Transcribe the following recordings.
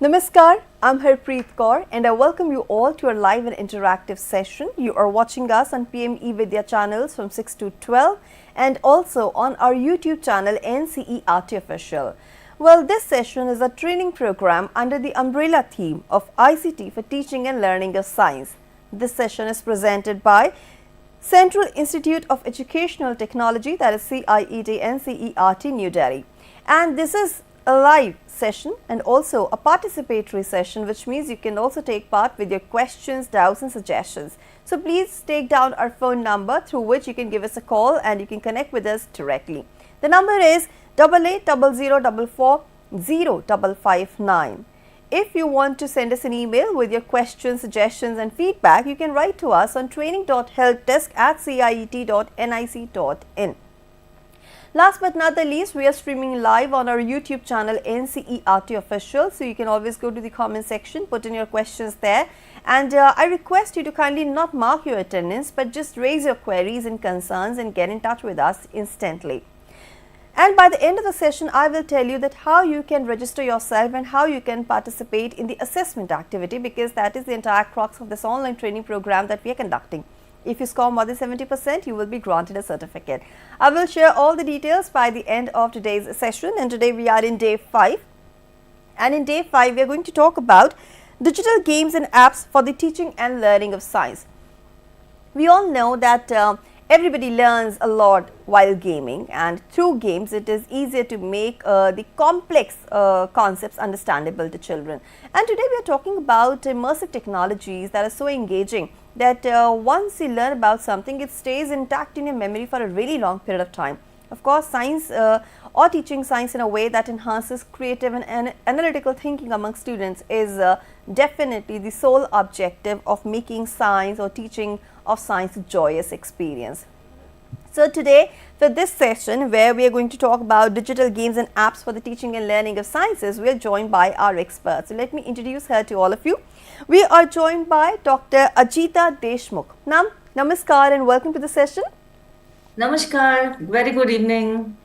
Namaskar, I'm Harpreet Kaur and I welcome you all to our live and interactive session. You are watching us on PME Vidya channels from 6 to 12 and also on our YouTube channel NCERT Official. Well, this session is a training program under the umbrella theme of ICT for Teaching and Learning of Science. This session is presented by Central Institute of Educational Technology, that is CIET NCERT New Delhi. And this is a live session and also a participatory session, which means you can also take part with your questions, doubts and suggestions. So please take down our phone number through which you can give us a call and you can connect with us directly. The number is 8800440559. If you want to send us an email with your questions, suggestions and feedback, you can write to us on training.helpdesk@ciet.nic.in. Last but not the least, we are streaming live on our YouTube channel NCERT Official. So you can always go to the comment section, put in your questions there. And I request you to kindly not mark your attendance, but just raise your queries and concerns and get in touch with us instantly. And by the end of the session, I will tell you that how you can register yourself and how you can participate in the assessment activity, because that is the entire crux of this online training program that we are conducting. If you score more than 70%, you will be granted a certificate. I will share all the details by the end of today's session, and today we are in day 5. And in day 5, we are going to talk about digital games and apps for the teaching and learning of science. We all know that everybody learns a lot while gaming, and through games it is easier to make the complex concepts understandable to children. And today we are talking about immersive technologies that are so engaging that once you learn about something, it stays intact in your memory for a really long period of time. Of course, science or teaching science in a way that enhances creative and analytical thinking among students is definitely the sole objective of making science or teaching of science a joyous experience. So today, for this session where we are going to talk about digital games and apps for the teaching and learning of sciences, we are joined by our experts. So let me introduce her to all of you. We are joined by Dr. Ajita Deshmukh. Ma'am, namaskar and welcome to the session. Namaskar, very good evening.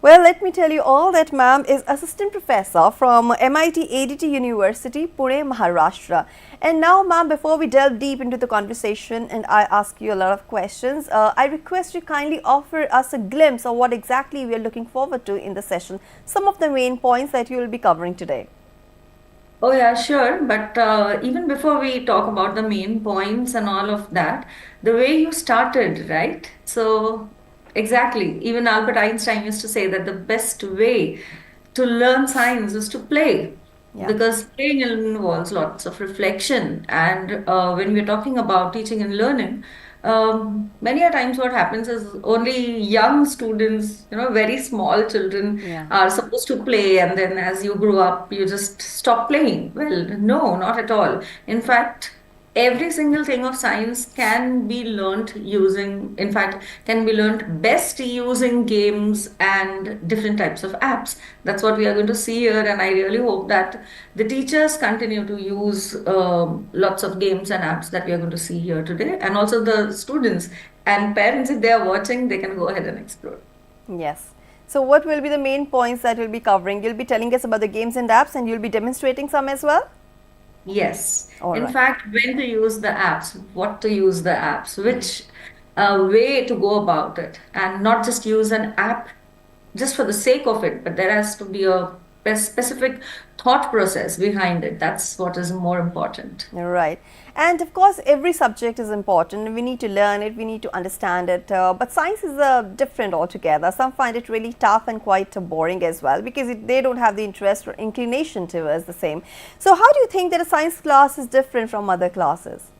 Well, let me tell you all that ma'am is assistant professor from MIT ADT University, Pune, Maharashtra. And now ma'am, before we delve deep into the conversation and I ask you a lot of questions, I request you kindly offer us a glimpse of what exactly we are looking forward to in the session, some of the main points that you will be covering today. Oh yeah, sure. But even before we talk about the main points and all of that, the way you started, right? So exactly, even Albert Einstein used to say that the best way to learn science is to play. Yeah. Because playing involves lots of reflection. And when we're talking about teaching and learning, many a times what happens is only young students, very small children Yeah. are supposed to play, and then as you grow up, you just stop playing. Well, no, not at all. In fact, every single thing of science can be learned using, in fact, can be learned best using games and different types of apps. That's what we are going to see here, and I really hope that the teachers continue to use lots of games and apps that we are going to see here today, and also the students and parents, if they are watching, they can go ahead and explore. Yes. So what will be the main points that you'll be covering? You'll be telling us about the games and apps and you'll be demonstrating some as well? Yes. All In right. fact, when to use the apps, what to use the apps, which way to go about it, and not just use an app just for the sake of it, but there has to be a specific thought process behind it. That's what is more important. Right. And of course, every subject is important. We need to learn it, we need to understand it. But science is different altogether. Some find it really tough and quite boring as well because they don't have the interest or inclination towards the same. So how do you think that a science class is different from other classes?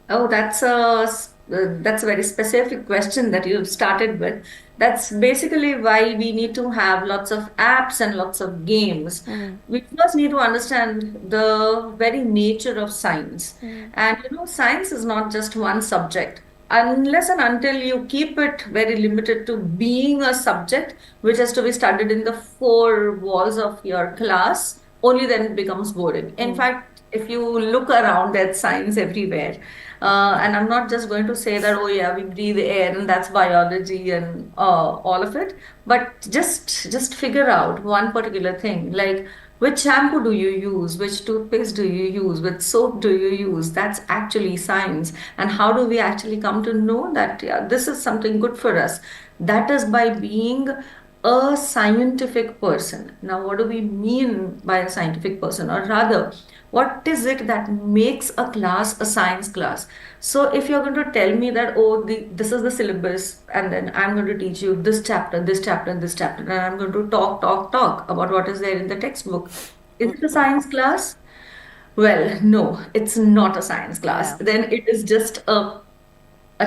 Oh, that's a very specific question that you've started with. That's basically why we need to have lots of apps and lots of games. We first need to understand the very nature of science. And science is not just one subject. Unless and until you keep it very limited to being a subject which has to be studied in the four walls of your class, only then it becomes boring. In fact, if you look around at science everywhere, and I'm not just going to say that, oh yeah, we breathe air and that's biology and all of it, but just figure out one particular thing, like Which shampoo do you use? Which toothpaste do you use? Which soap do you use? That's actually science. And how do we actually come to know that, yeah, this is something good for us? That is by being a scientific person. Now, what do we mean by a scientific person? Or rather, what is it that makes a class a science class? So, if you're going to tell me that, oh, this is the syllabus, and then I'm going to teach you this chapter, this chapter, and this chapter, and I'm going to talk about what is there in the textbook. Is it a science class? Well, no, it's not a science class. Yeah. Then it is just a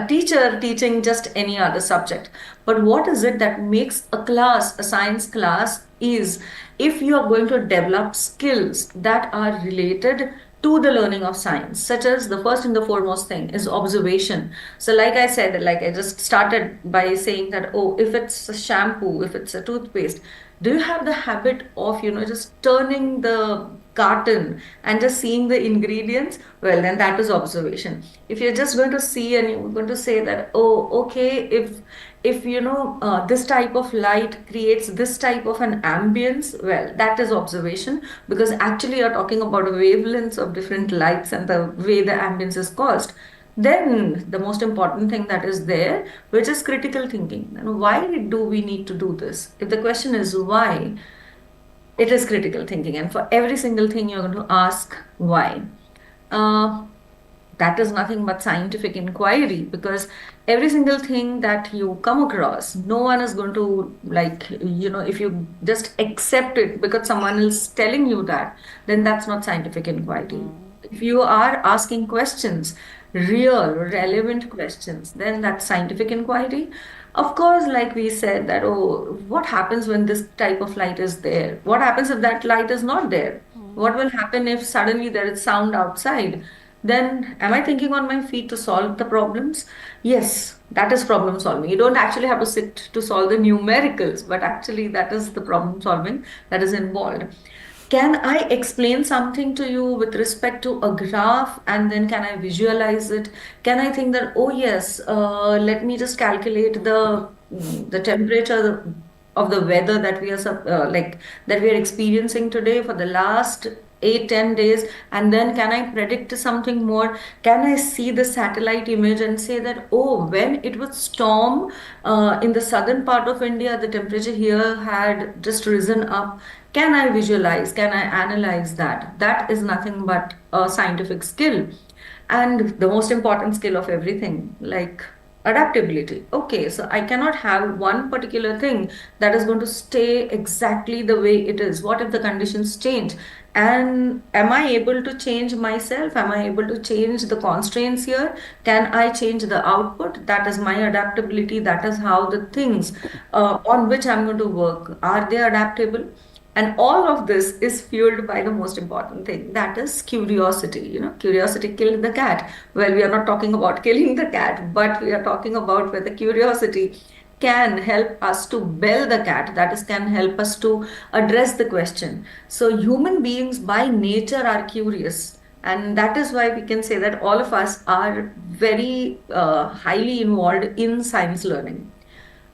teacher teaching just any other subject. But what is it that makes a class a science class is if you are going to develop skills that are related to the learning of science, such as the first and the foremost thing is observation. So, like I said, like I just started by saying that, oh, if it's a shampoo, if it's a toothpaste, do you have the habit of, just turning the carton and just seeing the ingredients? Well, then that is observation. If you're just going to see and you're going to say that, oh, okay, if this type of light creates this type of an ambience, well, that is observation, because actually you're talking about wavelengths of different lights and the way the ambience is caused. Then the most important thing that is there, which is critical thinking. And why do we need to do this? If the question is why, it is critical thinking. And for every single thing, you're going to ask why. Uh, that is nothing but scientific inquiry, because every single thing that you come across, no one is going to, like, if you just accept it because someone is telling you that, then that's not scientific inquiry. If you are asking questions, real, relevant questions, then that's scientific inquiry. Of course, like we said, that, oh, what happens when this type of light is there? What happens if that light is not there? What will happen if suddenly there is sound outside? Then am I thinking on my feet to solve the problems? Yes, that is problem solving. You don't actually have to sit to solve the numericals, but actually that is the problem solving that is involved. Can I explain something to you with respect to a graph, and then can I visualize it? Can I think that, oh yes, let me just calculate the temperature of the weather that we are that we are experiencing today for the last 8, 10 days, and then can I predict something more? Can I see the satellite image and say that, oh, when it was storm in the southern part of India, the temperature here had just risen up? Can I visualize? Can I analyze that? That is nothing but a scientific skill. And the most important skill of everything, like adaptability. Okay, so I cannot have one particular thing that is going to stay exactly the way it is. What if the conditions change? And am I able to change myself? Am I able to change the constraints here? Can I change the output? That is my adaptability. That is how the things on which I'm going to work, are they adaptable? And all of this is fueled by the most important thing, that is curiosity. Curiosity killed the cat. Well, we are not talking about killing the cat, but we are talking about whether curiosity can help us to bell the cat, that is, can help us to address the question. So, human beings by nature are curious. And that is why we can say that all of us are very highly involved in science learning.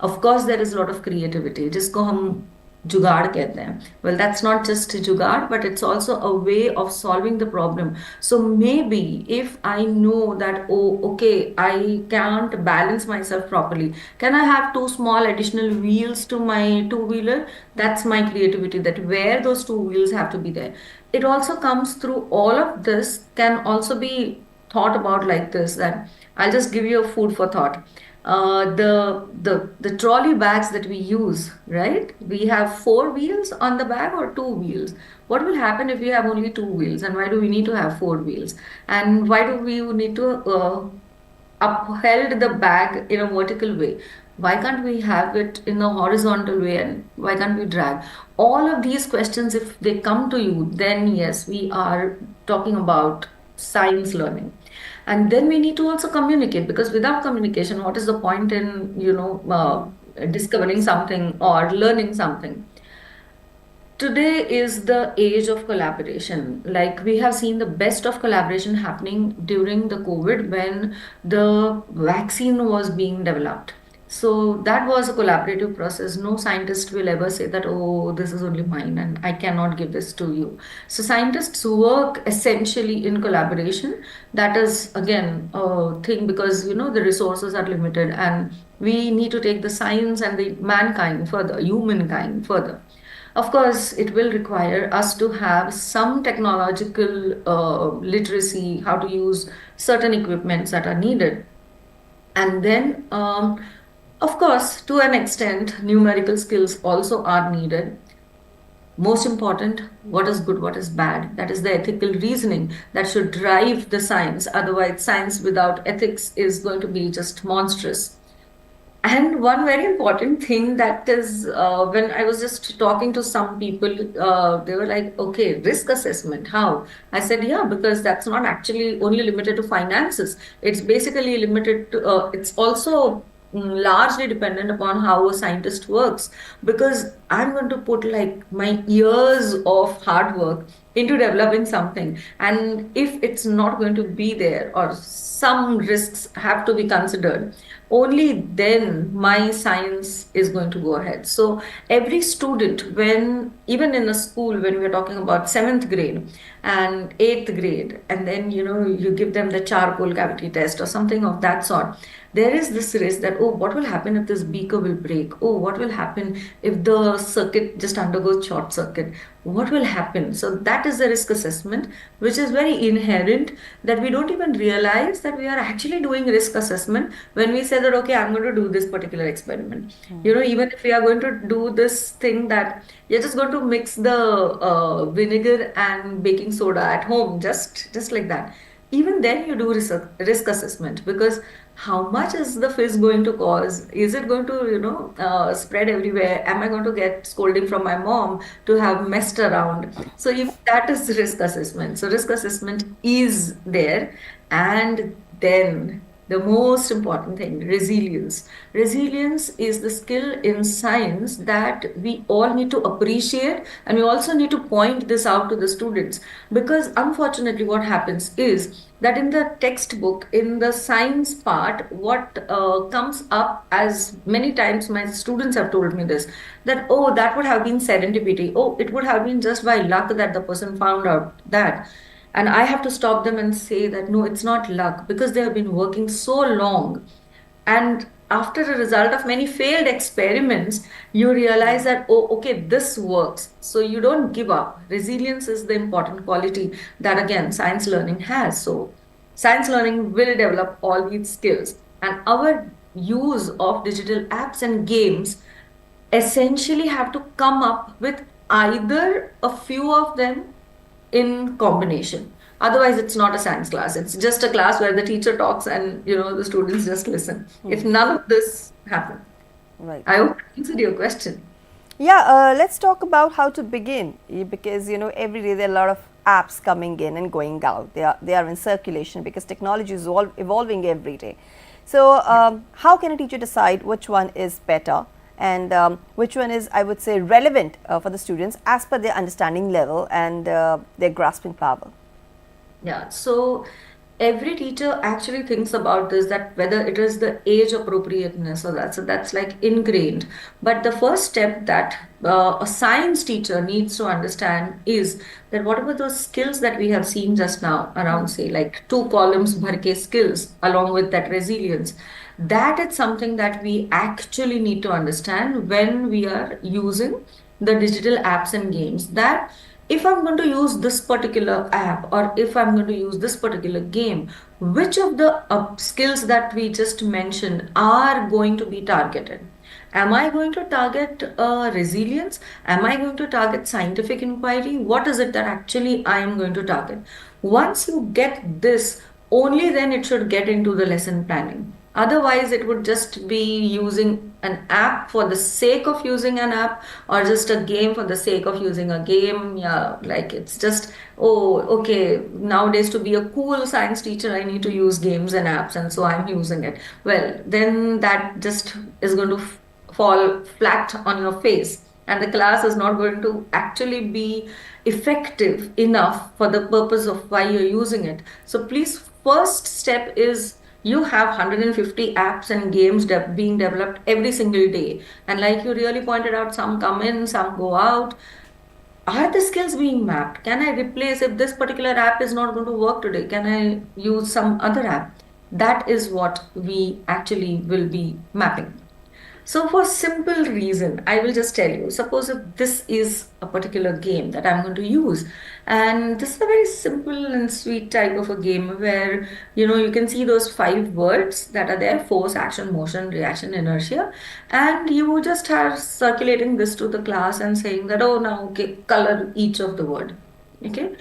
Of course, there is a lot of creativity, जिसको हम जुगाड़ कहते हैं. Well, that's not just जुगाड़, but it's also a way of solving the problem. So maybe if I know that, oh, okay, I can't balance myself properly, can I have two small additional wheels to my two-wheeler? That's my creativity, that where those two wheels have to be there. It also comes through all of this, can also be thought about like this, that I'll just give you a food for thought. The trolley bags that we use, right? We have four wheels on the bag or two wheels. What will happen if we have only two wheels? And why do we need to have four wheels? And why do we need to upheld the bag in a vertical way? Why can't we have it in a horizontal way, and why can't we drag? All of these questions, if they come to you, then yes, we are talking about science learning. And then we need to also communicate, because without communication, what is the point in, discovering something or learning something? Today is the age of collaboration. Like, we have seen the best of collaboration happening during the COVID when the vaccine was being developed. So that was a collaborative process. No scientist will ever say that, oh, this is only mine and I cannot give this to you. So scientists work essentially in collaboration. That is again a thing because the resources are limited and we need to take the science and the mankind further, humankind further. Of course, it will require us to have some technological literacy, how to use certain equipments that are needed. And then, of course, to an extent, numerical skills also are needed. Most important, what is good, what is bad? That is the ethical reasoning that should drive the science. Otherwise, science without ethics is going to be just monstrous. And one very important thing that is when I was just talking to some people, they were like, okay, risk assessment, how? I said, yeah, because that's not actually only limited to finances. It's basically limited to, it's also largely dependent upon how a scientist works. Because I'm going to put like my years of hard work into developing something. And if it's not going to be there or some risks have to be considered, only then my science is going to go ahead. So every student, when even in a school, when we're talking about seventh grade and eighth grade, and then you give them the charcoal cavity test or something of that sort, there is this risk that, oh, what will happen if this beaker will break? Oh, what will happen if the circuit just undergoes short circuit? What will happen? So that is the risk assessment, which is very inherent, that we don't even realize that we are actually doing risk assessment when we say that, okay, I'm going to do this particular experiment. Even if we are going to do this thing that you're just going to mix the vinegar and baking soda at home, just like that, even then you do risk assessment, because how much is the fizz going to cause? Is it going to spread everywhere? Am I going to get scolding from my mom to have messed around? So if that is risk assessment, so risk assessment is there. And then the most important thing, resilience. Resilience is the skill in science that we all need to appreciate, and we also need to point this out to the students. Because unfortunately, what happens is that in the textbook, in the science part, what comes up, as many times my students have told me this, that, oh, that would have been serendipity. Oh, it would have been just by luck that the person found out that. And I have to stop them and say that no, it's not luck, because they have been working so long. And after a result of many failed experiments, you realize that, oh, okay, this works. So you don't give up. Resilience is the important quality that, again, science learning has. So science learning will develop all these skills. And our use of digital apps and games essentially have to come up with either a few of them in combination. Otherwise, it's not a science class. It's just a class where the teacher talks and the students just listen. If none of this happens, Right. I hope I answered your question. Yeah, let's talk about how to begin, because every day there are a lot of apps coming in and going out. They are in circulation because technology is evolving every day. So how can a teacher decide which one is better and which one is, I would say, relevant for the students as per their understanding level and their grasping power? Yeah, so every teacher actually thinks about this, that whether it is the age appropriateness or that. So that's like ingrained. But the first step that a science teacher needs to understand is that whatever those skills that we have seen just now around, say, like two columns bharke skills, along with that resilience, that is something that we actually need to understand when we are using the digital apps and games. That if I'm going to use this particular app or if I'm going to use this particular game, which of the skills that we just mentioned are going to be targeted? Am I going to target resilience? Am I going to target scientific inquiry? What is it that actually I am going to target? Once you get this, only then it should get into the lesson planning. Otherwise, it would just be using an app for the sake of using an app, or just a game for the sake of using a game. Yeah, like it's just, oh, okay, nowadays to be a cool science teacher, I need to use games and apps, and so I'm using it. Well, then that just is going to fall flat on your face, and the class is not going to actually be effective enough for the purpose of why you're using it. So please, first step is You have 150 apps and games being developed every single day. And like you really pointed out, some come in, some go out. Are the skills being mapped? Can I replace, if this particular app is not going to work today, can I use some other app? That is what we actually will be mapping. So for simple reason, I will just tell you, suppose if this is a particular game that I'm going to use, and this is a very simple and sweet type of a game where, you can see those five words that are there: force, action, motion, reaction, inertia, and you just are circulating this to the class and saying that, oh, now, okay, color each of the word. Okay.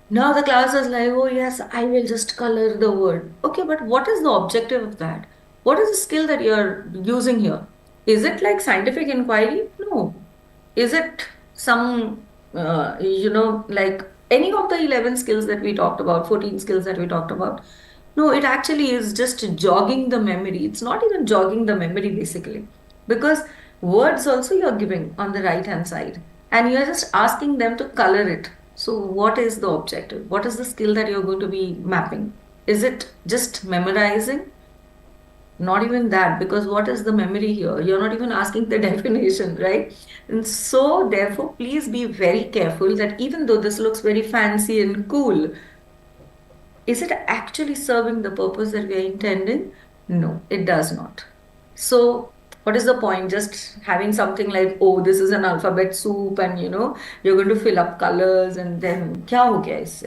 Now the class is like, oh yes, I will just color the word. Okay, but what is the objective of that? What is the skill that you're using here? Is it like scientific inquiry? No. Is it some, like any of the 11 skills that we talked about, 14 skills that we talked about? No, it actually is just jogging the memory. It's not even jogging the memory basically, because words also you're giving on the right hand side and you're just asking them to color it. So, what is the objective? What is the skill that you're going to be mapping? Is it just memorizing? Not even that, because what is the memory here? You're not even asking the definition, right? And so, therefore, please be very careful that even though this looks very fancy and cool, is it actually serving the purpose that we are intending? No, it does not. So, what is the point? Just having something like, oh, this is an alphabet soup, and you're going to fill up colors, and then kya ho gaya isse?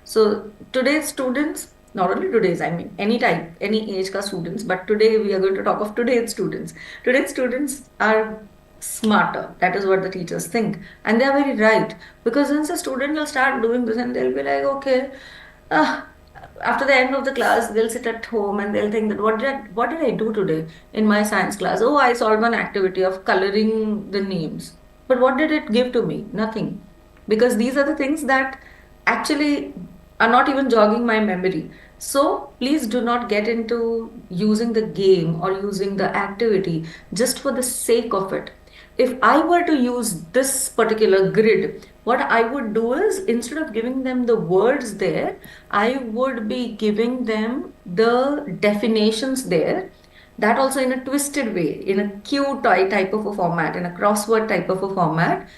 So, today's students, not only today's, I mean, any type, any age ka students, but today we are going to talk of today's students. Today's students are smarter. That is what the teachers think. And they are very right. Because once a student will start doing this, and they'll be like, okay, uh, after the end of the class, they'll sit at home and they'll think that what did I do today in my science class? Oh, I solved one activity of coloring the names. But what did it give to me? Nothing. Because these are the things that actually are not even jogging my memory. So please do not get into using the game or using the activity just for the sake of it. If I were to use this particular grid, what I would do is, instead of giving them the words there, I would be giving them the definitions there. That also in a twisted way, in a cute type of a format, in a crossword type of a format.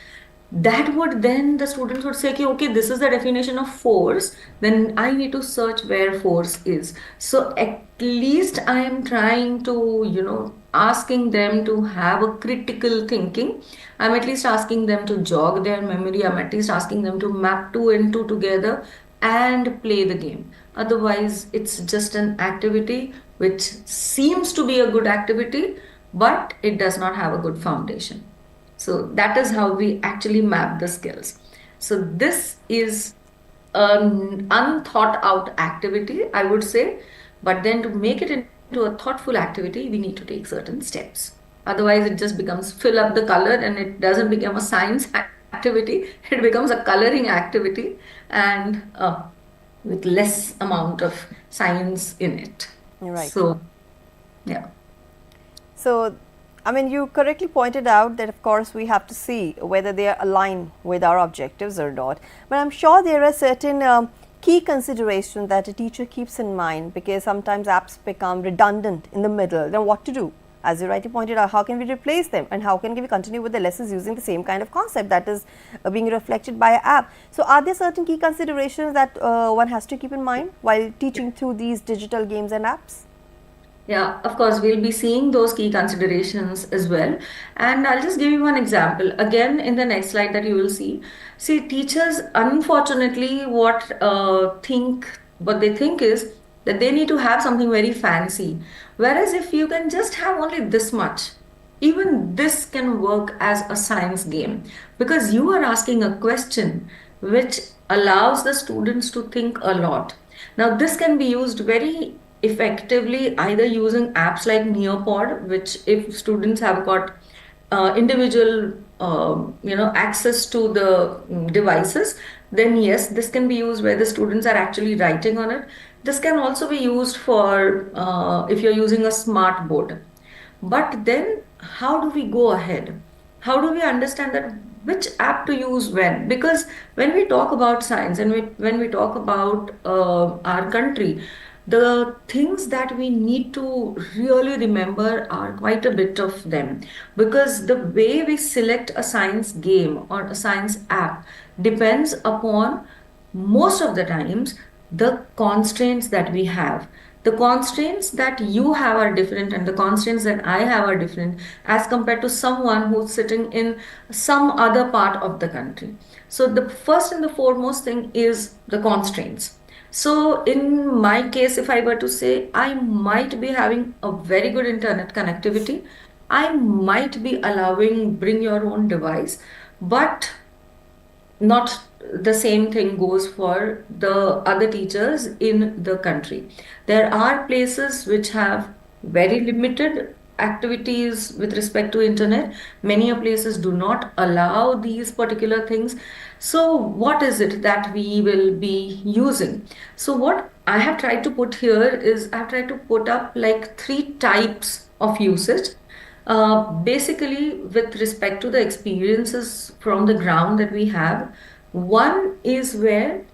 That would then the students would say, okay, okay, this is the definition of force. Then I need to search where force is. So at least I am trying to, asking them to have a critical thinking. I'm at least asking them to jog their memory. I'm at least asking them to map two and two together and play the game. Otherwise, it's just an activity which seems to be a good activity, but it does not have a good foundation. So that is how we actually map the skills. So this is an unthought out activity, I would say. But then to make it into a thoughtful activity, we need to take certain steps. Otherwise, it just becomes fill up the color and it doesn't become a science activity. It becomes a coloring activity and with less amount of science in it. Right. So, yeah. So, I mean, you correctly pointed out that, of course, we have to see whether they are aligned with our objectives or not. But I'm sure there are certain key considerations that a teacher keeps in mind, because sometimes apps become redundant in the middle. Then what to do? As you rightly pointed out, how can we replace them, and how can we continue with the lessons using the same kind of concept that is being reflected by an app? So, are there certain key considerations that one has to keep in mind while teaching through these digital games and apps? Yeah, of course, we'll be seeing those key considerations as well. And I'll just give you one example. Again, in the next slide that you will see. See, teachers, unfortunately, what they think is that they need to have something very fancy. Whereas if you can just have only this much, even this can work as a science game, because you are asking a question which allows the students to think a lot. Now, this can be used very effectively either using apps like Neopod, which if students have got individual access to the devices, then yes, this can be used where the students are actually writing on it. This can also be used for if you're using a smart board. But then how do we go ahead? How do we understand that which app to use when? Because when we talk about science and when we talk about our country, The things that we need to really remember are quite a bit of them, because the way we select a science game or a science app depends upon, most of the times, the constraints that we have. The constraints that you have are different, and the constraints that I have are different as compared to someone who's sitting in some other part of the country. So, the first and the foremost thing is the constraints. So, in my case, if I were to say, I might be having a very good internet connectivity, I might be allowing bring your own device, but not the same thing goes for the other teachers in the country. There are places which have very limited activities with respect to internet. Many of places do not allow these particular things. So what is it that we will be using? So what I have tried to put here is I've tried to put up like three types of usage, basically, with respect to the experiences from the ground that we have. One is where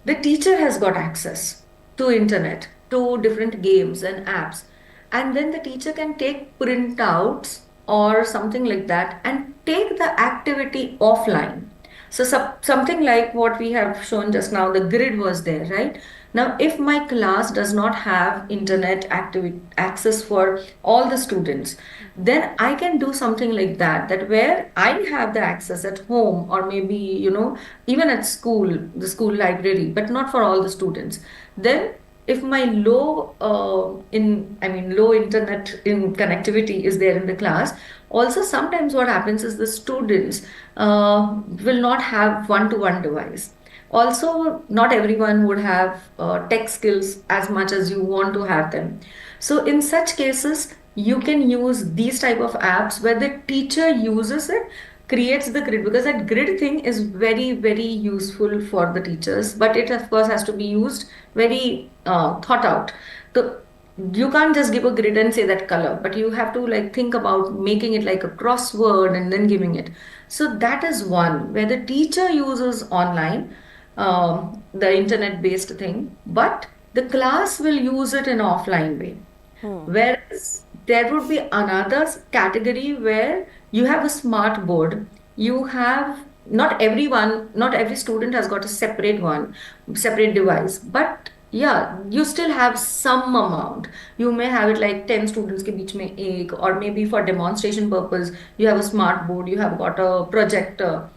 the teacher has got access to internet, to different games and apps, and then the teacher can take printouts or something like that and take the activity offline. So, something like what we have shown just now, the grid was there, right? Now, if my class does not have internet access for all the students, then I can do something like that, that where I have the access at home, or maybe, even at school, the school library, but not for all the students. Then if my low internet in connectivity is there in the class, also sometimes what happens is the students will not have one-to-one device. Also, not everyone would have tech skills as much as you want to have them. So in such cases, you can use these type of apps where the teacher uses it, creates the grid, because that grid thing is very, very useful for the teachers, but it of course has to be used very thought out. So you can't just give a grid and say that color, but you have to like think about making it like a crossword and then giving it. So that is one where the teacher uses online, the internet based thing, but the class will use it in offline way. Whereas there would be another category where you have a smart board. You have, not everyone, not every student has got a separate one, separate device, but yeah, you still have some amount. You may have it like 10 students के बीच में एक, or maybe for demonstration purpose, you have a smart board, you have got a projector,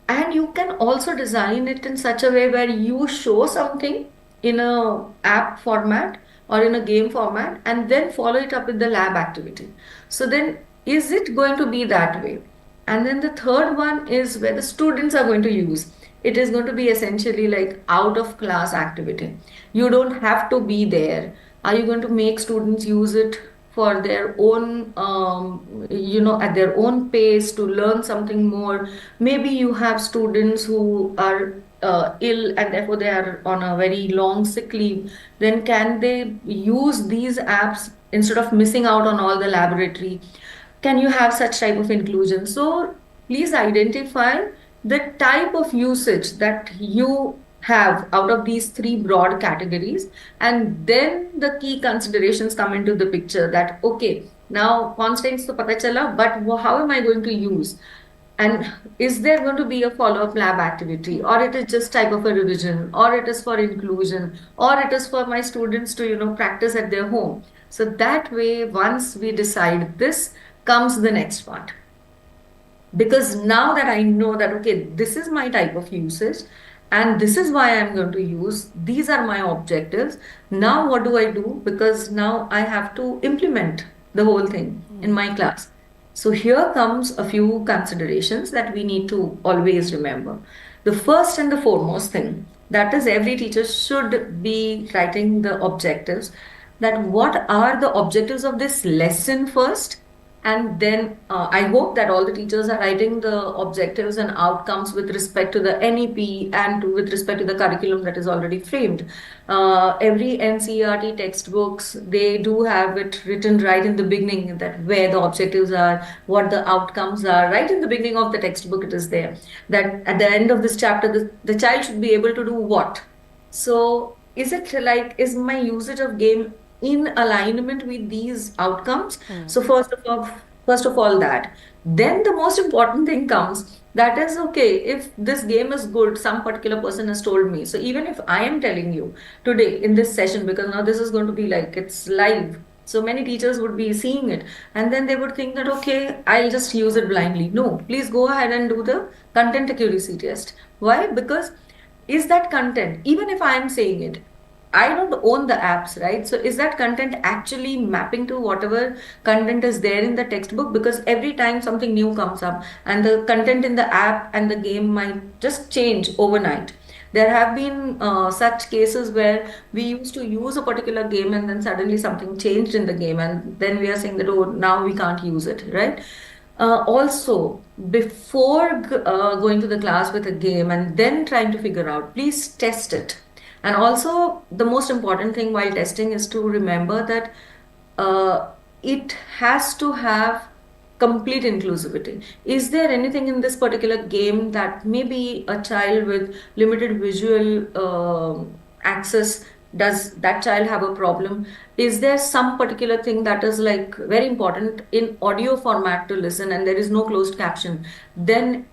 and you can also design it in such a way where you show something in a app format or in a game format and then follow it up with the lab activity. So then is it going to be that way? And then the third one is where the students are going to use. It is going to be essentially like out of class activity. You don't have to be there. Are you going to make students use it for their own, at their own pace to learn something more? Maybe you have students who are ill and therefore they are on a very long sick leave. Then can they use these apps instead of missing out on all the laboratory? Can you have such type of inclusion? So please identify the type of usage that you have out of these three broad categories, and then the key considerations come into the picture, that okay, now constraints to pata chala, but how am I going to use? And is there going to be a follow-up lab activity, or it is just type of a revision, or it is for inclusion, or it is for my students to, practice at their home? So that way, once we decide this, comes the next part. Because now that I know that, okay, this is my type of usage and this is why I'm going to use, these are my objectives. Now, what do I do? Because now I have to implement the whole thing in my class. So, here comes a few considerations that we need to always remember. The first and the foremost thing, that is, every teacher should be writing the objectives. That what are the objectives of this lesson first, and then I hope that all the teachers are writing the objectives and outcomes with respect to the NEP and with respect to the curriculum that is already framed. Every NCERT textbooks, they do have it written right in the beginning, that where the objectives are, what the outcomes are. Right in the beginning of the textbook, it is there. That at the end of this chapter, the child should be able to do what? So is it like, is my usage of game in alignment with these outcomes? So first of all that. Then the most important thing comes, that is, okay, if this game is good, some particular person has told me. So even if I am telling you today in this session, because now this is going to be like, it's live. So many teachers would be seeing it, and then they would think that, okay, I'll just use it blindly. No, please go ahead and do the content accuracy test. Why? Because is that content, even if I am saying it, I don't own the apps, right? So is that content actually mapping to whatever content is there in the textbook? Because every time something new comes up, and the content in the app and the game might just change overnight. There have been such cases where we used to use a particular game, and then suddenly something changed in the game, and then we are saying that, oh, now we can't use it, right? Also, before going to the class with a game and then trying to figure out, please test it. And also, the most important thing while testing is to remember that uh, it has to have complete inclusivity. Is there anything in this particular game that maybe a child with limited visual access, does that child have a problem? Is there some particular thing that is like very important in audio format to listen and there is no closed caption? Then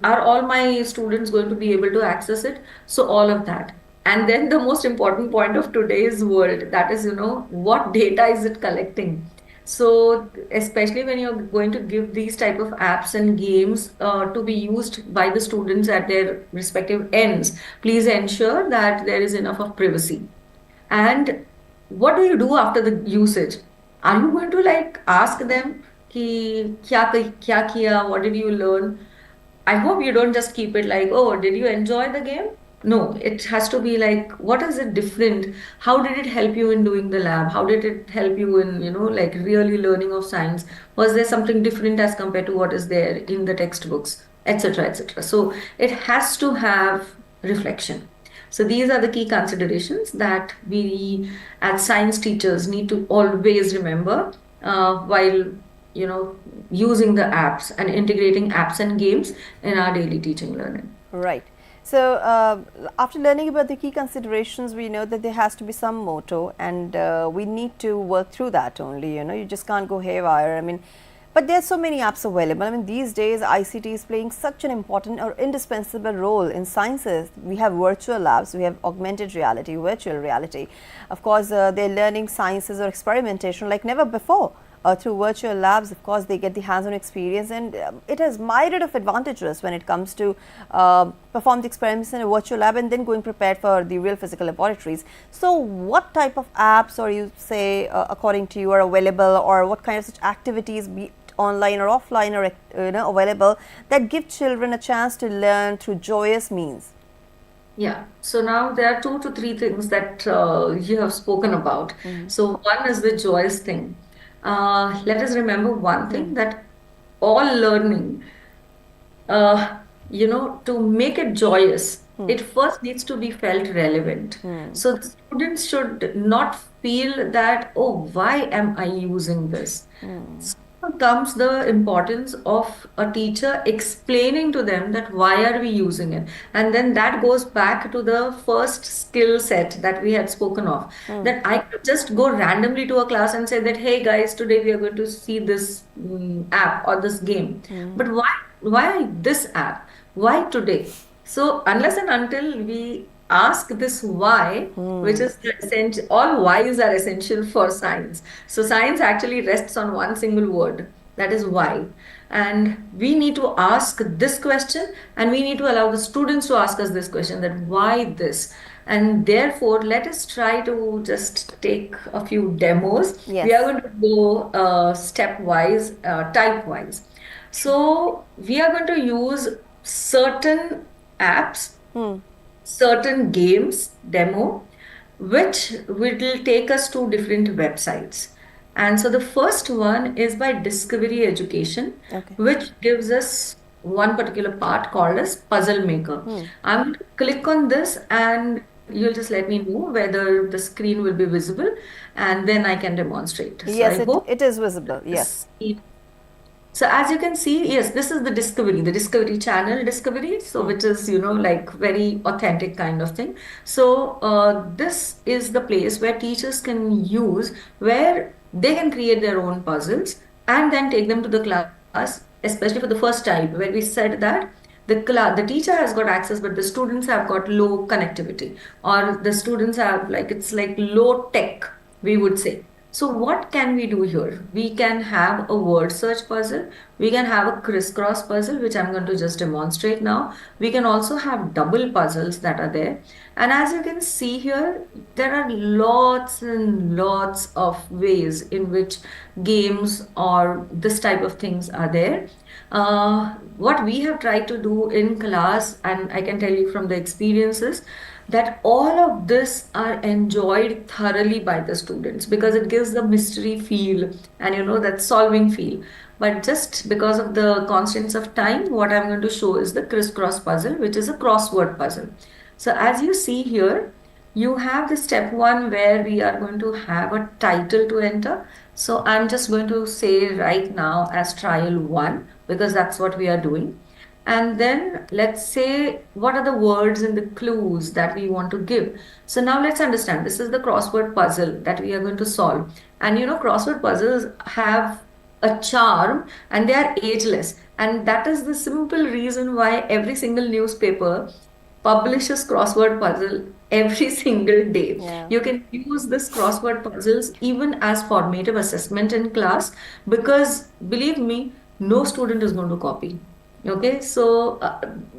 are all my students going to be able to access it? So all of that. And then the most important point of today's world, that is, what data is it collecting? So especially when you're going to give these type of apps and games to be used by the students at their respective ends, please ensure that there is enough of privacy. And what do you do after the usage? Are you going to like ask them कि क्या किया? What did you learn? I hope you don't just keep it like, oh, did you enjoy the game? No, it has to be like, what is it different? How did it help you in doing the lab? How did it help you in, like really learning of science? Was there something different as compared to what is there in the textbooks, etc., etc.? So it has to have reflection. So these are the key considerations that we as science teachers need to always remember while using the apps and integrating apps and games in our daily teaching learning. Right. So, after learning about the key considerations, we know that there has to be some motto, and we need to work through that only. You just can't go haywire. I mean, but there's so many apps available. I mean, these days ICT is playing such an important or indispensable role in sciences. We have virtual labs, we have augmented reality, virtual reality. Of course, they're learning sciences or experimentation like never before. Through virtual labs, of course, they get the hands-on experience, and it has myriad of advantages when it comes to perform the experiments in a virtual lab and then going prepared for the real physical laboratories. So, what type of apps, or you say, according to you, are available, or what kind of such activities, be it online or offline, or available, that give children a chance to learn through joyous means? Yeah, so now there are 2 to 3 things that you have spoken about. So one is the joyous thing. Let us remember one thing, that all learning, to make it joyous, it first needs to be felt relevant. So the students should not feel that, oh, why am I using this? So comes the importance of a teacher explaining to them that why are we using it, and then that goes back to the first skill set that we had spoken of, that I could just go randomly to a class and say that, hey guys, today we are going to see this app or this game, but why this app, why today? So unless and until we ask this why, which is the essential, all whys are essential for science. So science actually rests on one single word, that is why. And we need to ask this question, and we need to allow the students to ask us this question, that why this? And therefore, let us try to just take a few demos. Yes. We are going to go stepwise, type-wise. So we are going to use certain apps, certain games demo, which will take us to different websites. And so the first one is by Discovery Education, Okay. which gives us one particular part called as Puzzle Maker. I'm going to click on this, and you'll just let me know whether the screen will be visible, and then I can demonstrate. So Yes, I hope it is visible. Yes. So as you can see, yes, this is the Discovery Channel Discovery, so which is, like very authentic kind of thing. So this is the place where teachers can use, where they can create their own puzzles and then take them to the class, especially for the first time, where we said that the teacher has got access, but the students have got low connectivity, or the students have, like, it's like low tech, we would say. So what can we do here? We can have a word search puzzle. We can have a crisscross puzzle, which I'm going to just demonstrate now. We can also have double puzzles that are there. And as you can see here, there are lots and lots of ways in which games or this type of things are there. What we have tried to do in class, and I can tell you from the experiences, that all of this are enjoyed thoroughly by the students, because it gives the mystery feel and that solving feel. But just because of the constraints of time, what I'm going to show is the crisscross puzzle, which is a crossword puzzle. So as you see here, you have the step one where we are going to have a title to enter. So I'm just going to say right now as trial one, because that's what we are doing. And then let's say what are the words and the clues that we want to give. So now let's understand, this is the crossword puzzle that we are going to solve. And crossword puzzles have a charm and they are ageless. And that is the simple reason why every single newspaper publishes crossword puzzle every single day. Yeah. You can use this crossword puzzles even as formative assessment in class, because believe me, no student is going to copy. Okay, so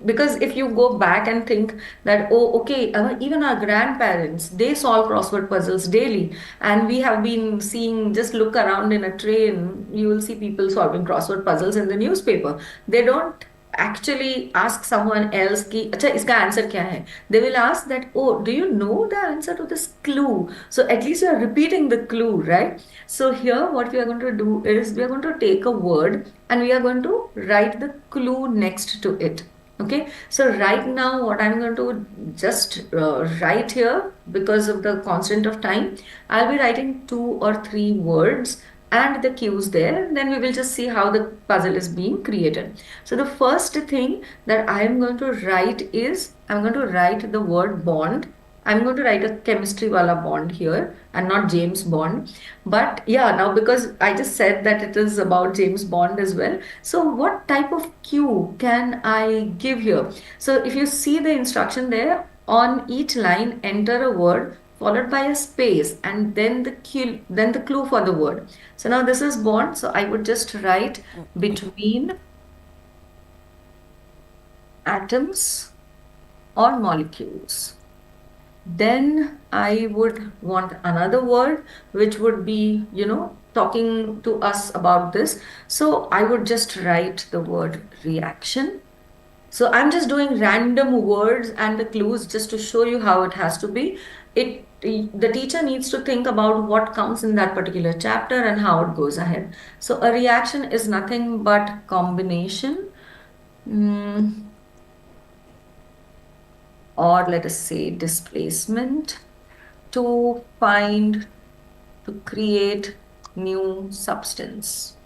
because if you go back and think that, oh, okay, even our grandparents, they solve crossword puzzles daily, and we have been seeing, just look around in a train, you will see people solving crossword puzzles in the newspaper. They don't actually ask someone else ki acha iska answer kya hai. They will ask that, oh, do you know the answer to this clue? So at least you are repeating the clue, right? So here what we are going to do is we are going to take a word and we are going to write the clue next to it. Okay, so right now what I'm going to just write here, because of the constant of time, I'll be writing 2 or 3 words and the cues there, and then we will just see how the puzzle is being created. So the first thing that I am going to write is, I'm going to write the word bond. I'm going to write a chemistry wala bond here and not James Bond. But yeah, now because I just said that it is about James Bond as well. So what type of cue can I give here? So if you see the instruction there, on each line, enter a word followed by a space and then the clue for the word. So now this is bond. So I would just write between atoms or molecules. Then I would want another word which would be, talking to us about this. So I would just write the word reaction. So I'm just doing random words and the clues just to show you how it has to be. The teacher needs to think about what comes in that particular chapter and how it goes ahead. So a reaction is nothing but combination, or let us say displacement, to create new substance.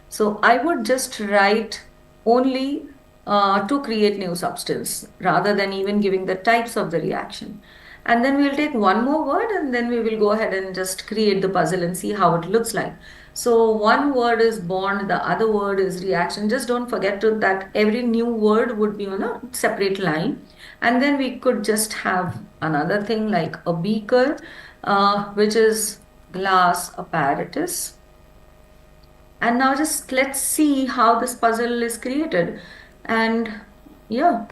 So I would just write only to create new substance rather than even giving the types of the reaction. And then we'll take one more word and then we will go ahead and just create the puzzle and see how it looks like. So one word is bond, the other word is reaction. Just don't forget that every new word would be on a separate line. And then we could just have another thing like a beaker, which is glass apparatus. And now just let's see how this puzzle is created. And yeah,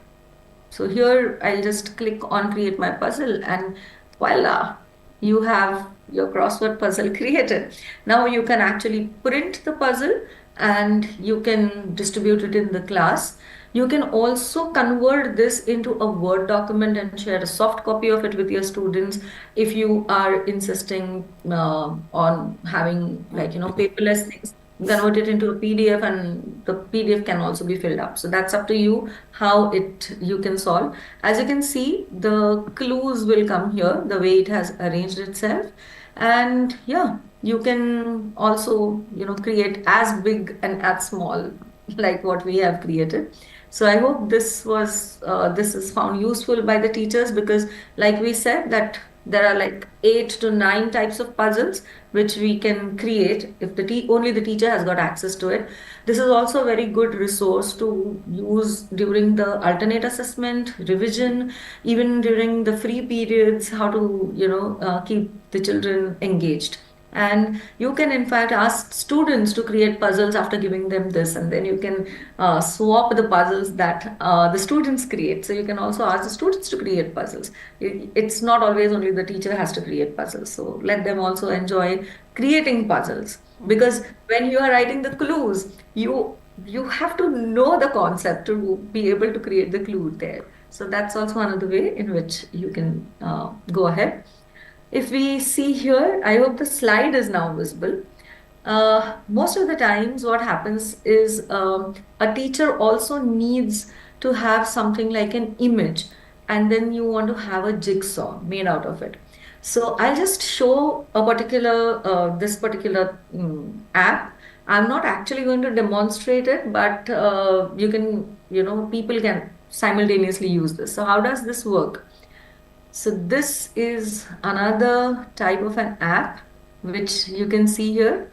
so here I'll just click on create my puzzle and voila, you have your crossword puzzle created. Now you can actually print the puzzle and you can distribute it in the class. You can also convert this into a Word document and share a soft copy of it with your students if you are insisting on having, like, paperless things. Convert it into a PDF and the PDF can also be filled up. So that's up to you how you can solve. As you can see, the clues will come here the way it has arranged itself. And yeah, you can also, create as big and as small like what we have created. So I hope this is found useful by the teachers, because like we said that there are like 8 to 9 types of puzzles which we can create if only the teacher has got access to it. This is also a very good resource to use during the alternate assessment, revision, even during the free periods, how to, keep the children engaged. And you can, in fact, ask students to create puzzles after giving them this, and then you can swap the puzzles that the students create. So you can also ask the students to create puzzles. It's not always only the teacher has to create puzzles. So let them also enjoy creating puzzles, because when you are writing the clues, you have to know the concept to be able to create the clue there. So that's also another way in which you can go ahead. If we see here, I hope the slide is now visible. Most of the times, what happens is a teacher also needs to have something like an image, and then you want to have a jigsaw made out of it. So I'll just show a particular this particular app. I'm not actually going to demonstrate it, but you can, people can simultaneously use this. So how does this work? So this is another type of an app which you can see here.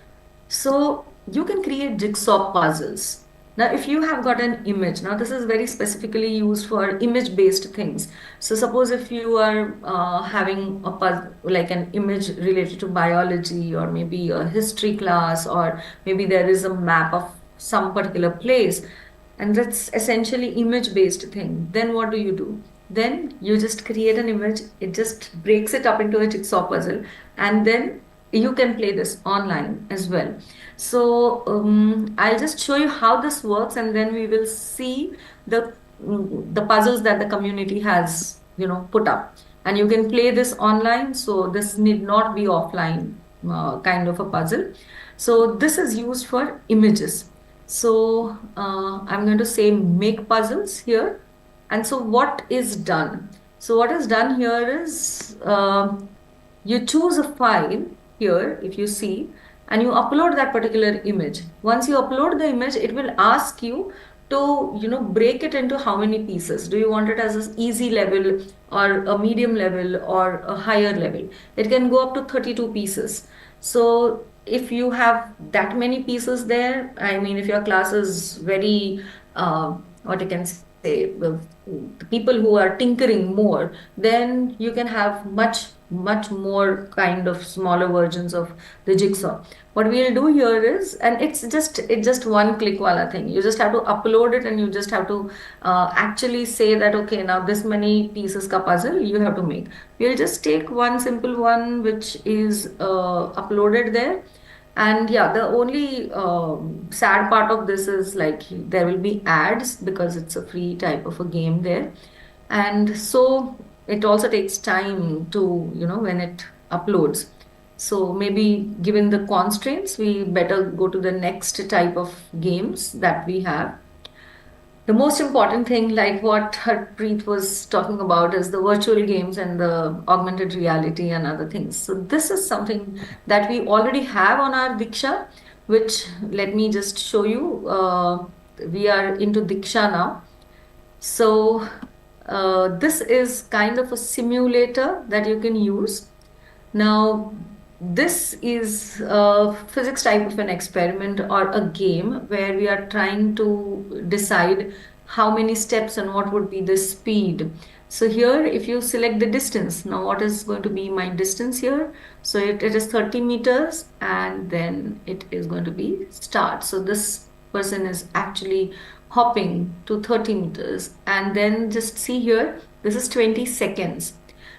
So you can create jigsaw puzzles. Now, if you have got an image, now this is very specifically used for image-based things. So suppose if you are having a puzzle, like an image related to biology, or maybe a history class, or maybe there is a map of some particular place, and that's essentially image-based thing, then what do? Then you just create an image, it just breaks it up into a jigsaw puzzle, and then you can play this online as well. So I'll just show you how this works, and then we will see the puzzles that the community has, put up. And you can play this online, so this need not be offline kind of a puzzle. So this is used for images. So I'm going to say make puzzles here. And so what is done? So what is done here is you choose a file here, if you see, and you upload that particular image. Once you upload the image, it will ask you to, break it into how many pieces. Do you want it as an easy level, or a medium level, or a higher level? It can go up to 32 pieces. So if you have that many pieces there, I mean, if your class is very, what you can say, the people who are tinkering more, then you can have much more kind of smaller versions of the jigsaw. What we'll do here is, and it's just one click wala thing. You just have to upload it, and you just have to actually say that, okay, now this many pieces ka puzzle you have to make. We'll just take one simple one which is uploaded there. And yeah, the only sad part of this is like there will be ads, because it's a free type of a game there. And so it also takes time to, when it uploads. So maybe given the constraints, we better go to the next type of games that we have. The most important thing, like what Harpreet was talking about, is the virtual games and the augmented reality and other things. So this is something that we already have on our Diksha, which let me just show you. We are into Diksha now. So this is kind of a simulator that you can use. Now, this is a physics type of an experiment or a game where we are trying to decide how many steps and what would be the speed. So here, if you select the distance, now what is going to be my distance here? So it is 30 meters, and then it is going to be start. So this person is actually hopping to 30 meters, and then just see here, this is 20 seconds.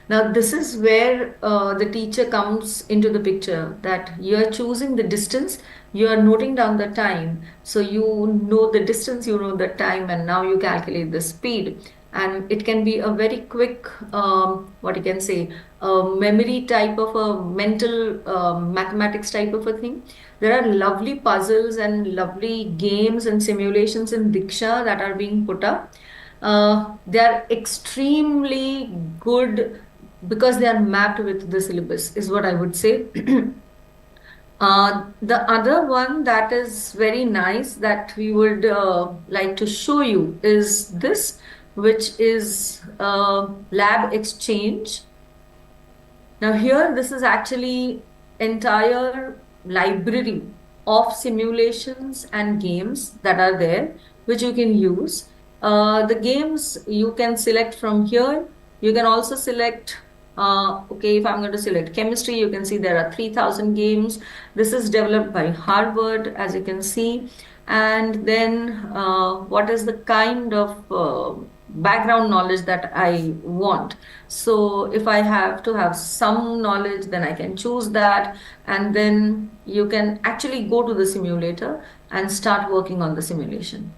Now, this is where the teacher comes into the picture, that you are choosing the distance, you are noting down the time. So you know the distance, you know the time, and now you calculate the speed. And it can be a very quick, what you can say, memory type of a mental mathematics type of a thing. There are lovely puzzles and lovely games and simulations in Diksha that are being put up. They are extremely good because they are mapped with the syllabus, is what I would say. The other one that is very nice that we would like to show you is this, which is lab exchange. Now here, this is actually entire library of simulations and games that are there, which you can use. The games you can select from here. You can also select, okay, if I'm going to select chemistry, you can see there are 3,000 games. This is developed by Harvard, as you can see. And then what is the kind of background knowledge that I want? So if I have to have some knowledge, then I can choose that. And then you can actually go to the simulator and start working on the simulation.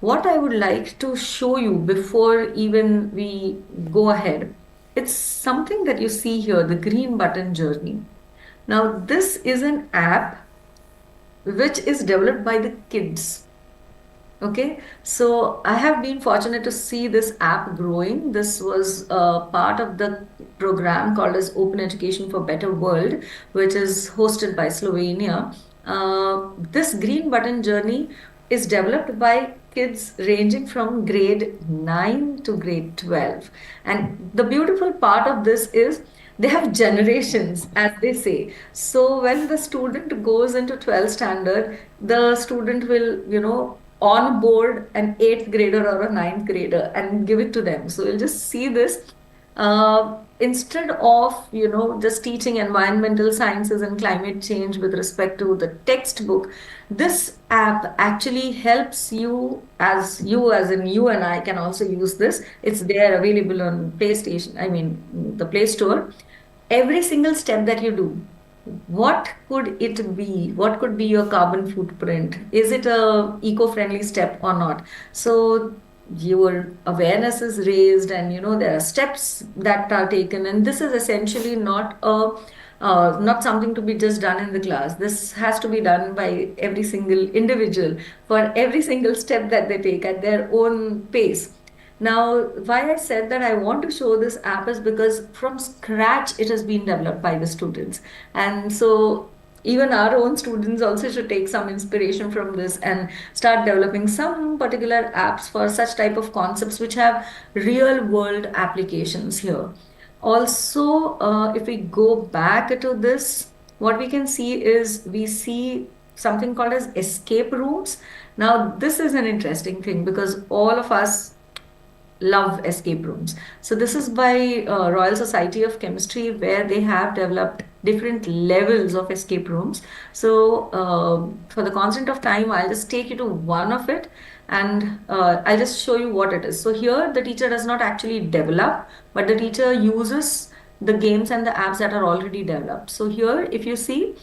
What I would like to show you before even we go ahead, it's something that you see here, the green button journey. Now, this is an app which is developed by the kids. Okay, so I have been fortunate to see this app growing. This was part of the program called as Open Education for Better World, which is hosted by Slovenia. This green button journey is developed by kids ranging from grade 9 to grade 12. And the beautiful part of this is they have generations, as they say. So when the student goes into 12th standard, the student will, on board an eighth grader or a ninth grader and give it to them. So you'll just see this. Instead of, just teaching environmental sciences and climate change with respect to the textbook, this app actually helps you as in you and I can also use this. It's there available on PlayStation, I mean, the Play Store. Every single step that you do, what could it be? What could be your carbon footprint? Is it a eco-friendly step or not? So your awareness is raised, and there are steps that are taken, and this is essentially not something to be just done in the class. This has to be done by every single individual for every single step that they take at their own pace. Now, why I said that I want to show this app is because from scratch it has been developed by the students. And so even our own students also should take some inspiration from this and start developing some particular apps for such type of concepts which have real world applications here. Also, if we go back to this, what we can see is we see something called as escape rooms. Now, this is an interesting thing because all of us love escape rooms. So this is by Royal Society of Chemistry, where they have developed different levels of escape rooms. So for the constant of time, I'll just take you to one of it, and I'll just show you what it is. So here the teacher does not actually develop, but the teacher uses the games and the apps that are already developed. So here, if you see,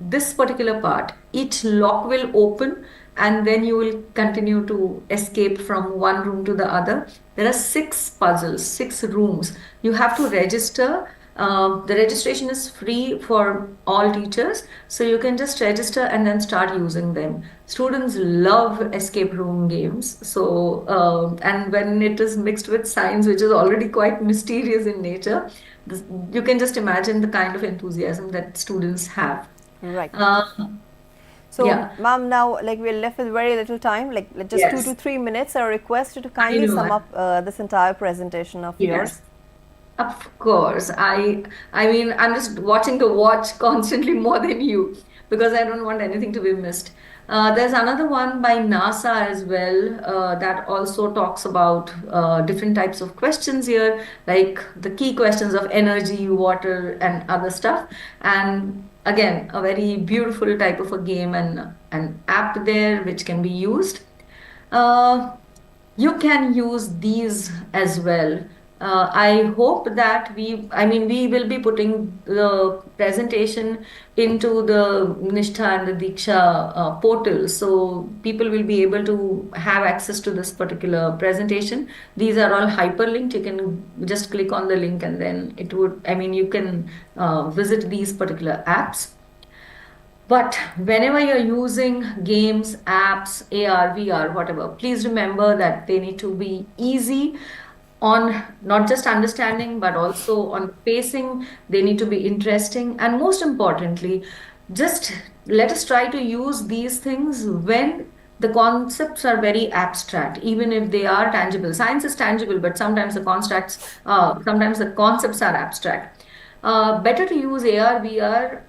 this particular part, each lock will open and then you will continue to escape from one room to the other. There are 6 puzzles, 6 rooms. You have to register. The registration is free for all teachers, so you can just register and then start using them. Students love escape room games. So, and when it is mixed with science, which is already quite mysterious in nature, you can just imagine the kind of enthusiasm that students have. Right. Uh, So, yeah, ma'am, now we're left with very little time, like just 2 to yes, 3 minutes. I request you to I kindly sum know. up this entire presentation of yours. Yes. Of course. I mean, I'm just watching the watch constantly more than you because I don't want anything to be missed. There's another one by NASA as well that also talks about different types of questions here, like the key questions of energy, water, and other stuff. And again, a very beautiful type of a game and an app there which can be used. Uh, you can use these as well. I hope that I mean, we will be putting the presentation into the Nishtha and the Diksha portal. So people will be able to have access to this particular presentation. These are all hyperlinked. You can just click on the link and then I mean, you can visit these particular apps. But whenever you're using games, apps, AR, VR, whatever, please remember that they need to be easy on not just understanding but also on pacing. They need to be interesting, and most importantly, just let us try to use these things when the concepts are very abstract, even if they are tangible. Science is tangible, but sometimes the concepts are abstract. Better to use AR, VR,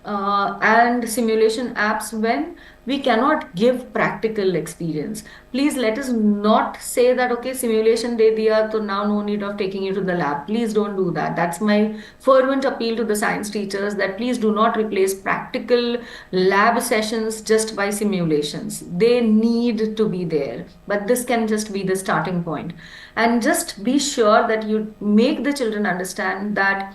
and simulation apps when we cannot give practical experience. Please let us not say that, okay, simulation de diya, so now no need of taking you to the lab. Please don't do that. That's my fervent appeal to the science teachers, that please do not replace practical lab sessions just by simulations. They need to be there, but this can just be the starting point. And just be sure that you make the children understand that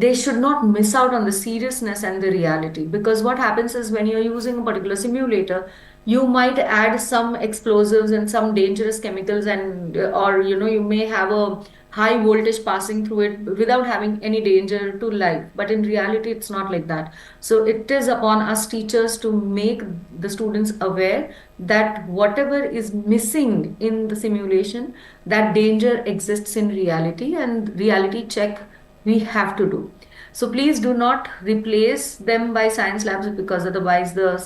they should not miss out on the seriousness and the reality, because what happens is when you're using a particular simulator, you might add some explosives and some dangerous chemicals, and or you may have a high voltage passing through it without having any danger to life, but in reality it's not like that. So it is upon us teachers to make the students aware that whatever is missing in the simulation, that danger exists in reality, and reality check we have to do. So please do not replace them by science labs, because otherwise the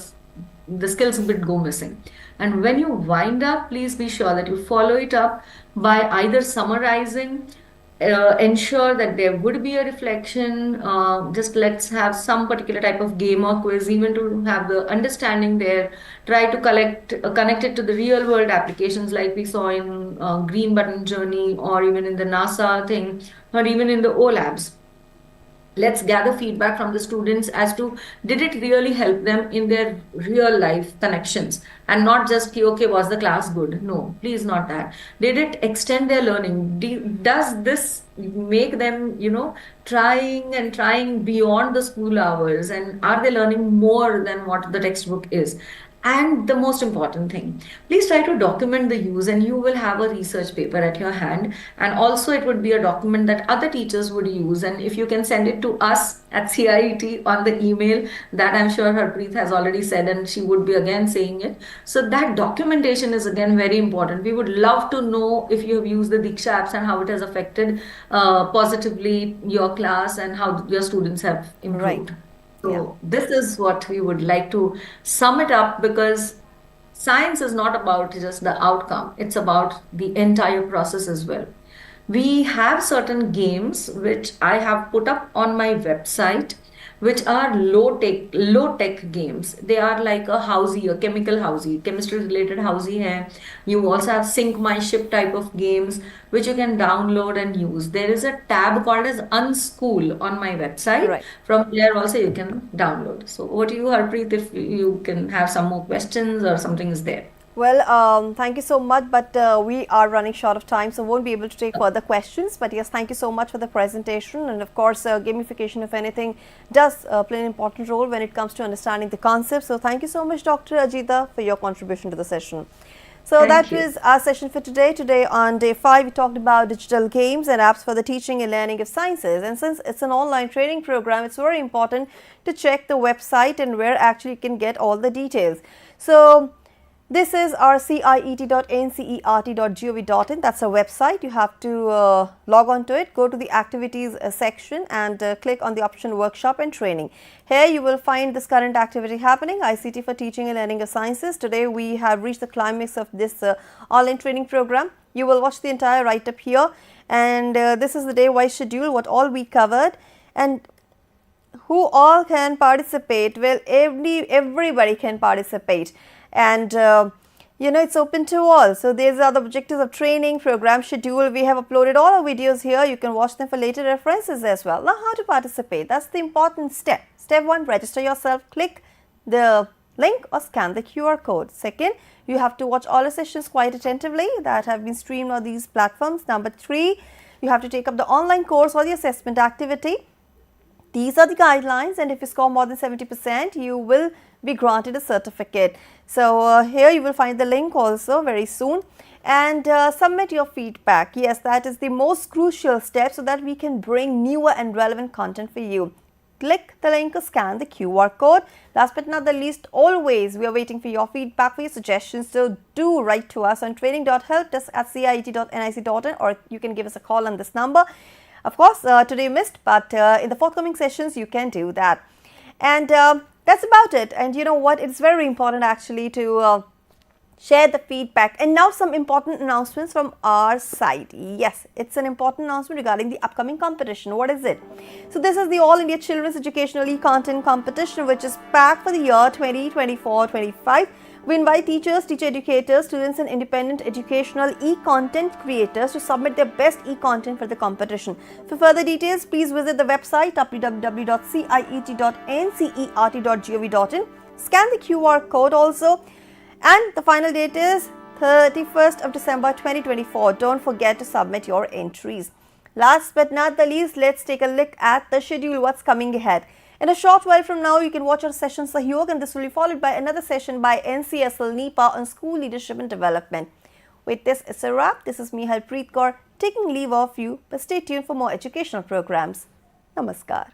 skills will go missing. And when you wind up, please be sure that you follow it up by either summarizing, ensure that there would be a reflection. Just let's have some particular type of game or quiz, even to have the understanding there. Try to connect it to the real world applications, like we saw in Green Button Journey, or even in the NASA thing, or even in the O labs. Let's gather feedback from the students as to, did it really help them in their real life connections, and not just okay, was the class good? No, please, not that. Did it extend their learning? Does this make them trying beyond the school hours, and are they learning more than what the textbook is? And the most important thing, please try to document the use, and you will have a research paper at your hand. And also, it would be a document that other teachers would use. And if you can send it to us at CIET on the email that I'm sure Harpreet has already said, and she would be again saying it. So that documentation is again very important. We would love to know if you have used the Diksha apps and how it has affected positively your class, and how your students have improved. Right. So Yeah. this is what we would like to sum it up, because science is not about just the outcome, it's about the entire process as well. We have certain games which I have put up on my website, which are low tech games. They are like a housey, a chemical housey, chemistry related housey hai. You also have Sync My Ship type of games which you can download and use. There is a tab called as Unschool on my website. Right. From there also you can download. So over to you, Harpreet, if you can have some more questions or something is there. Well, thank you so much, but we are running short of time, so won't be able to take further questions. But yes, thank you so much for the presentation. And of course, gamification, if anything, does play an important role when it comes to understanding the concept. So thank you so much, Dr. Ajita, for your contribution to the session. So that was our session for today. Today on day 5, we talked about digital games and apps for the teaching and learning of sciences. And since it's an online training program, it's very important to check the website and where actually you can get all the details. So this is our ciet.ncert.gov.in. That's our website. You have to log on to it, go to the activities section and click on the option workshop and training. Here you will find this current activity happening, ICT for teaching and learning of sciences. Today we have reached the climax of this online training program. You will watch the entire write-up here, and this is the day-wise schedule, what all we covered. And who all can participate? Well, everybody can participate. And it's open to all. So these are the objectives of training, program schedule. We have uploaded all our videos here. You can watch them for later references as well. Now, how to participate? That's the important step. Step 1, register yourself. Click the link or scan the QR code. Second, you have to watch all the sessions quite attentively that have been streamed on these platforms. Number 3, you have to take up the online course or the assessment activity. These are the guidelines, and if you score more than 70%, you will be granted a certificate. So here you will find the link also very soon, and submit your feedback. Yes, that is the most crucial step so that we can bring newer and relevant content for you. click the link or scan the QR code. Last but not the least, always we are waiting for your feedback, for your suggestions. So do write to us on training.helpdesk@ciet.nic.in, or you can give us a call on this number. Of course, today you missed, but in the forthcoming sessions you can do that. And that's about it. And you know what? It's very important actually to share the feedback. And now some important announcements from our side. Yes, it's an important announcement regarding the upcoming competition. What is it? So this is the All India Children's Educational E-Content Competition, which is packed for the year 2024-25. We invite teachers, teacher educators, students and independent educational e-content creators to submit their best e-content for the competition. For further details, please visit the website www.ciet.ncert.gov.in. Scan the QR code also. And the final date is 31st of December 2024. Don't forget to submit your entries. Last but not the least, let's take a look at the schedule, what's coming ahead. In a short while from now, you can watch our session Sahyog, and this will be followed by another session by NCSL NEPA on school leadership and development. With this, it's a wrap. This is me, Harpreet Kaur, taking leave of you, but stay tuned for more educational programs. Namaskar.